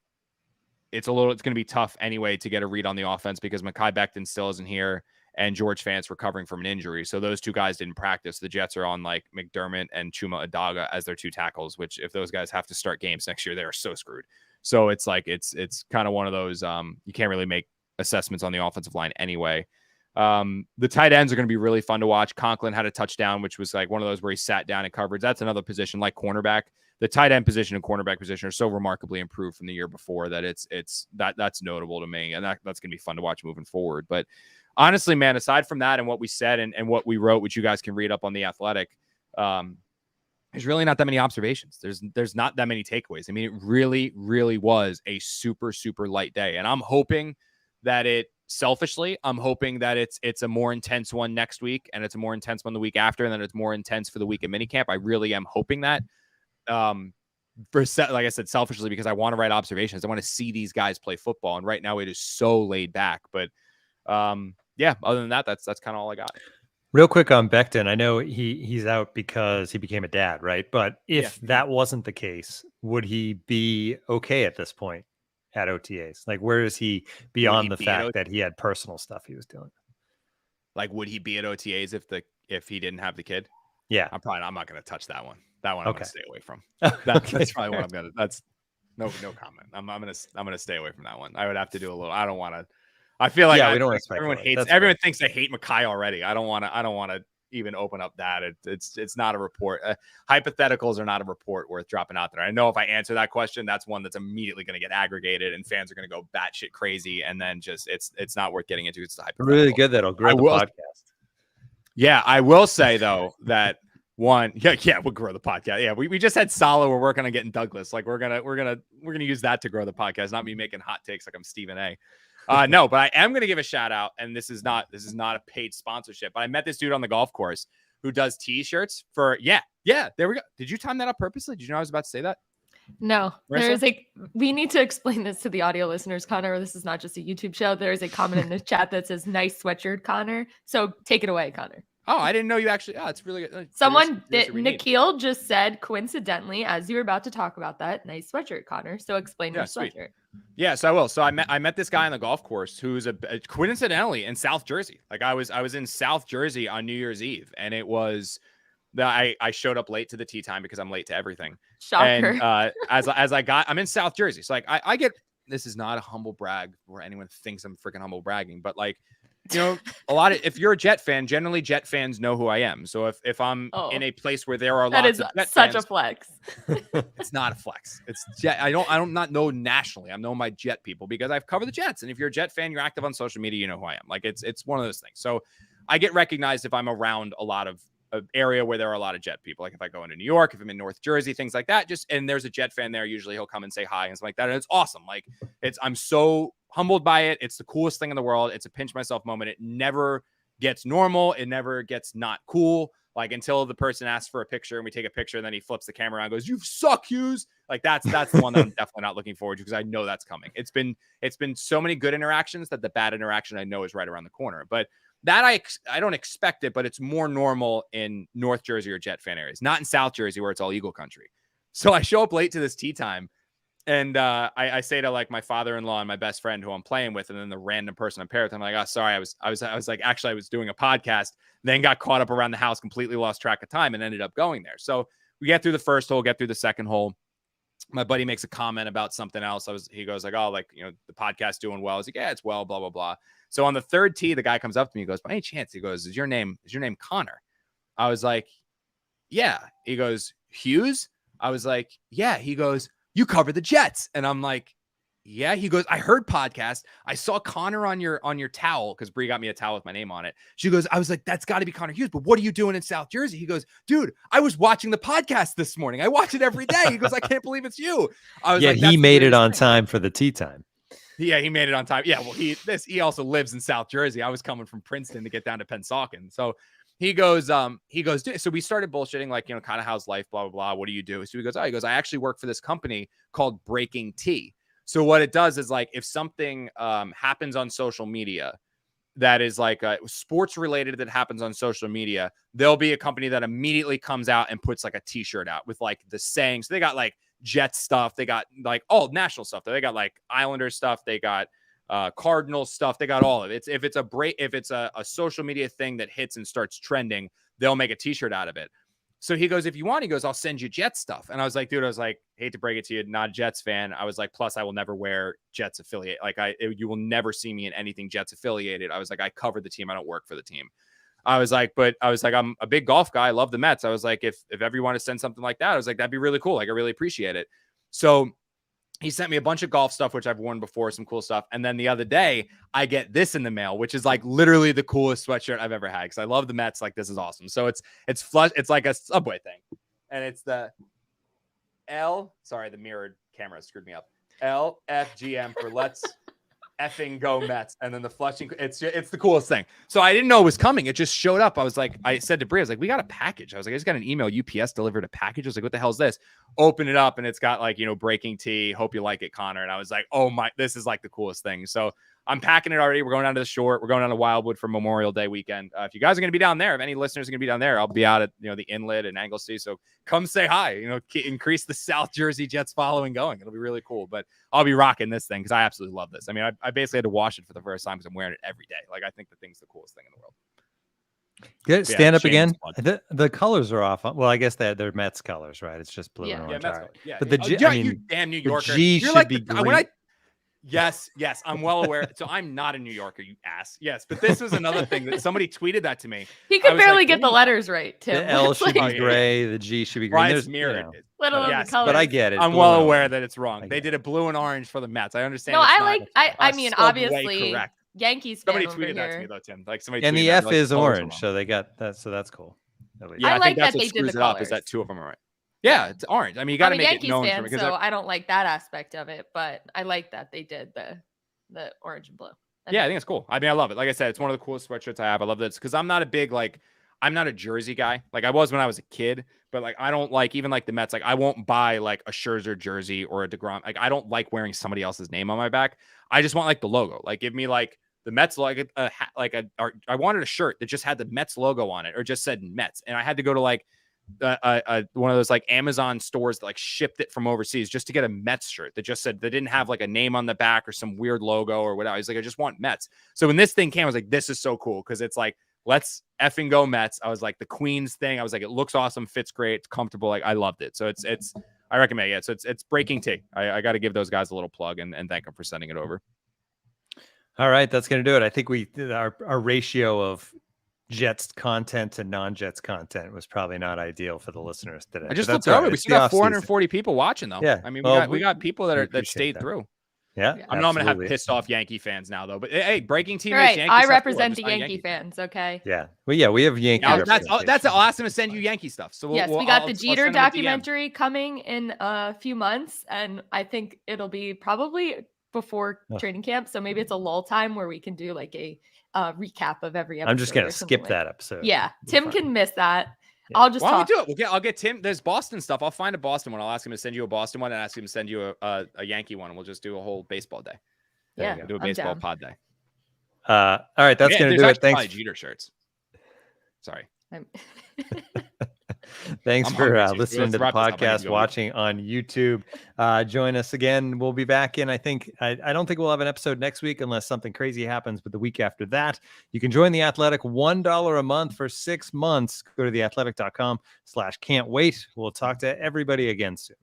it's going to be tough anyway to get a read on the offense because Mekhi Becton still isn't here and George Fant's recovering from an injury. So those two guys didn't practice. The Jets are on like McDermott and Chuma Adaga as their 2 tackles, which if those guys have to start games next year, they're so screwed. So it's like, it's kind of one of those, you can't really make assessments on the offensive line anyway. The tight ends are going to be really fun to watch. Conklin had a touchdown, which was like one of those where he sat down in coverage. That's another position like cornerback. The tight end position and cornerback position are so remarkably improved from the year before that that's notable to me. And that's going to be fun to watch moving forward. But honestly, man, aside from that and what we said and what we wrote, which you guys can read up on The Athletic, there's really not that many observations. There's not that many takeaways. I mean, it really, really was a super, super light day. And I'm hoping that selfishly, I'm hoping that it's a more intense one next week and it's a more intense one the week after, and then it's more intense for the week of minicamp. I really am hoping that. Like I said, selfishly, because I want to write observations. I want to see these guys play football. And right now it is so laid back. But yeah, other than that, that's kind of all I got. Real quick on Becton, I know he's out because he became a dad, right? But if that wasn't the case, would he be okay at this point at OTAs? Like, where is he beyond the fact that he had personal stuff he was doing? Like, would he be at OTAs if he didn't have the kid? Yeah, I'm not going to touch that one. That one I'm going to stay away from. That's probably what I'm going to. That's no comment. I'm going to stay away from that one. I would have to do a little. I don't want to. I feel like we don't everyone hates. Everyone thinks I hate Mekhi already. I don't want to even open up that. It's not a report. Hypotheticals are not a report worth dropping out there. I know if I answer that question, that's one that's immediately going to get aggregated and fans are going to go batshit crazy, and then just it's not worth getting into. It's the hypothetical. Really good. That'll grow the podcast. Yeah, I will say though that. We'll grow the podcast. Yeah, we just had Salo. We're working on getting Douglas. Like we're gonna use that to grow the podcast, not me making hot takes like I'm Stephen A. No, but I am gonna give a shout out, and this is not a paid sponsorship. But I met this dude on the golf course who does T-shirts for there we go. Did you time that up purposely? Did you know I was about to say that? No, we need to explain this to the audio listeners, Connor. This is not just a YouTube show. There is a comment in the chat that says "nice sweatshirt, Connor." So take it away, Connor. Oh, I didn't know you actually. Oh, it's really good. Nikhil just said, coincidentally, as you were about to talk about that, nice sweatshirt, Connor. So explain your sweatshirt. Yeah, so I will. So I met this guy on the golf course who's coincidentally in South Jersey. Like I was in South Jersey on New Year's Eve, and it was I showed up late to the tea time because I'm late to everything. Shocker. And I'm in South Jersey, so like I get. This is not a humble brag where anyone thinks I'm freaking humble bragging, but like. You know, if you're a Jet fan, generally Jet fans know who I am. So if I'm in a place where there are lots of Jet such fans, a flex. It's not a flex. It's Jet. I don't not know nationally. I know my Jet people because I've covered the Jets. And if you're a Jet fan, you're active on social media, you know who I am. Like it's one of those things. So I get recognized if I'm around a lot of area where there are a lot of Jet people. Like if I go into New York, if I'm in North Jersey, things like that. And there's a Jet fan there. Usually he'll come and say hi and stuff like that. And it's awesome. Like I'm so humbled by it. It's the coolest thing in the world. It's a pinch myself moment. It never gets normal. It never gets not cool. Like until the person asks for a picture and we take a picture and then he flips the camera around and goes, "You suck, Hughes." Like that's the one that I'm definitely not looking forward to because I know that's coming. It's been so many good interactions that the bad interaction I know is right around the corner. But that I don't expect it, but it's more normal in North Jersey or Jet fan areas, not in South Jersey where it's all Eagle country. So I show up late to this tea time. And I say to like my father-in-law and my best friend who I'm playing with, and then the random person I'm paired with, I'm like, "Oh, sorry, I was like, actually, I was doing a podcast, then got caught up around the house, completely lost track of time, and ended up going there." So we get through the first hole, get through the second hole. My buddy makes a comment about something else. He goes like, "Oh, like the podcast doing well." I was like, "Yeah, it's well, blah blah blah." So on the third tee, the guy comes up to me, he goes, "By any chance?" He goes, "Is your name Connor?" I was like, "Yeah." He goes, "Hughes?" I was like, "Yeah." He goes, "You cover the Jets." And I'm like, yeah. He goes, I heard podcast. I saw Connor on your towel, because Bree got me a towel with my name on it. She goes, I was like, that's got to be Connor Hughes. But what are you doing in South Jersey? He goes, dude, I was watching the podcast this morning. I watch it every day. He goes, I can't believe it's you. I was like, he made it on time for the tea time. Yeah, he made it on time. Yeah, well, he also lives in South Jersey. I was coming from Princeton to get down to Pennsauken. So he goes, dude, so we started bullshitting, like, you know, kind of how's life, blah, blah, blah. What do you do? So he goes, I actually work for this company called Breaking Tea. So what it does is, like, if something happens on social media that is like sports related that happens on social media, there'll be a company that immediately comes out and puts like a t-shirt out with like the saying. So they got like Jets stuff. They got like all national stuff. They got like Islanders stuff. They got Cardinals stuff. They got all of it. If it's a social media thing that hits and starts trending, they'll make a t-shirt out of it. So he goes, if you want, he goes, I'll send you Jets stuff. And I was like, dude, hate to break it to you, not a Jets fan. I was like, plus I will never wear Jets affiliate. Like you will never see me in anything Jets affiliated. I was like, I cover the team. I don't work for the team. I was like, I'm a big golf guy. I love the Mets. I was like, if ever you want to send something like that, I was like, that'd be really cool. Like, I really appreciate it. So he sent me a bunch of golf stuff, which I've worn before, some cool stuff. And then the other day, I get this in the mail, which is like literally the coolest sweatshirt I've ever had, because I love the Mets. Like, this is awesome. So it's flush. It's like a Subway thing. And it's the the mirrored camera screwed me up. LFGM for Let's Effing Go Mets. And then the flushing. It's the coolest thing. So I didn't know it was coming. It just showed up. I said to Brie, I was like, we got a package. I was like, I just got an email. UPS delivered a package. I was like, what the hell is this? Open it up, and it's got like, you know, Breaking Tea. Hope you like it, Connor. And I was like, oh my, this is like the coolest thing. So I'm packing it already. We're going down to the short. We're going down to Wildwood for Memorial Day weekend. If you guys are going to be down there, if any listeners are going to be down there, I'll be out at, you know, the Inlet and Anglesey. So come say hi, you know, increase the South Jersey Jets following going. It'll be really cool, but I'll be rocking this thing because I absolutely love this. I mean, I basically had to wash it for the first time because I'm wearing it every day. Like, I think the thing's the coolest thing in the world. Good. Stand up again. The colors are off. Well, I guess they're Mets colors, right? It's just blue and orange. Yeah, but the you damn New Yorker. The G should be green. Yes, I'm well aware. So I'm not a New Yorker, you ass. Yes, but this was another thing that somebody tweeted that to me. He could barely get the letters right, Tim. The L should be gray. The G should be green. There's mirrored. Yes, the colors. But I get it. I'm well aware that it's wrong. They did a blue and orange for the Mets. I understand. No, I mean, obviously, Yankees. Somebody tweeted that to me though, Tim. Like somebody. And the F is orange, so they got that. So that's cool. Yeah, I like that they did the colors. Is that two of them are right? Yeah, it's orange. I mean, you got to make Yankees it known fan, so I don't like that aspect of it, but I like that they did the orange and blue. I think it's cool. I mean, I love it. Like I said, it's one of the coolest sweatshirts I have. I love this because I'm not a big, like, I'm not a jersey guy. Like I was when I was a kid, but like, I don't like, even like the Mets, like I won't buy like a Scherzer jersey or a DeGrom. Like I don't like wearing somebody else's name on my back. I just want like the logo. Like give me like the Mets, like I wanted a shirt that just had the Mets logo on it or just said Mets. And I had to go to like one of those like Amazon stores that like shipped it from overseas just to get a Mets shirt that just said, they didn't have like a name on the back or some weird logo or whatever. He's like, I just want Mets. So when this thing came, I was like, this is so cool. Cause it's like, let's effing go Mets. I was like the Queens thing. I was like, it looks awesome. Fits great. It's comfortable. Like I loved it. So it's, I recommend it. Yeah. So it's Breaking Tea. I got to give those guys a little plug and thank them for sending it over. All right. That's going to do it. I think our ratio of Jets content to non-Jets content was probably not ideal for the listeners today. I just looked over. We still got 440 people watching though. Yeah. I mean, we got people that stayed through. Yeah. I'm not going to have pissed off Yankee fans now though, but hey, Breaking Tea. Right. I represent the Yankee fans. Okay. Yeah. Well, yeah, we have Yankee. That's I'll ask them to send you Yankee stuff. So yes, we got the Jeter documentary coming in a few months. And I think it'll be probably before training camp. So maybe it's a lull time where we can do like a recap of every episode. I'm just going to skip that episode. Yeah. Tim can miss that. Yeah. I'll just Why don't we do it? I'll get Tim. There's Boston stuff. I'll find a Boston one. I'll ask him to send you a Boston one and ask him to send you a Yankee one. And we'll just do a whole baseball day. Yeah. Do a baseball pod day. All right. That's going to do it. Thanks. Jeter shirts. Sorry. Thanks for listening to the podcast, watching on YouTube. Join us again. We'll be back in, I don't think we'll have an episode next week unless something crazy happens, but the week after that, you can join The Athletic, $1 a month for 6 months. Go to theathletic.com/can't wait. We'll talk to everybody again soon.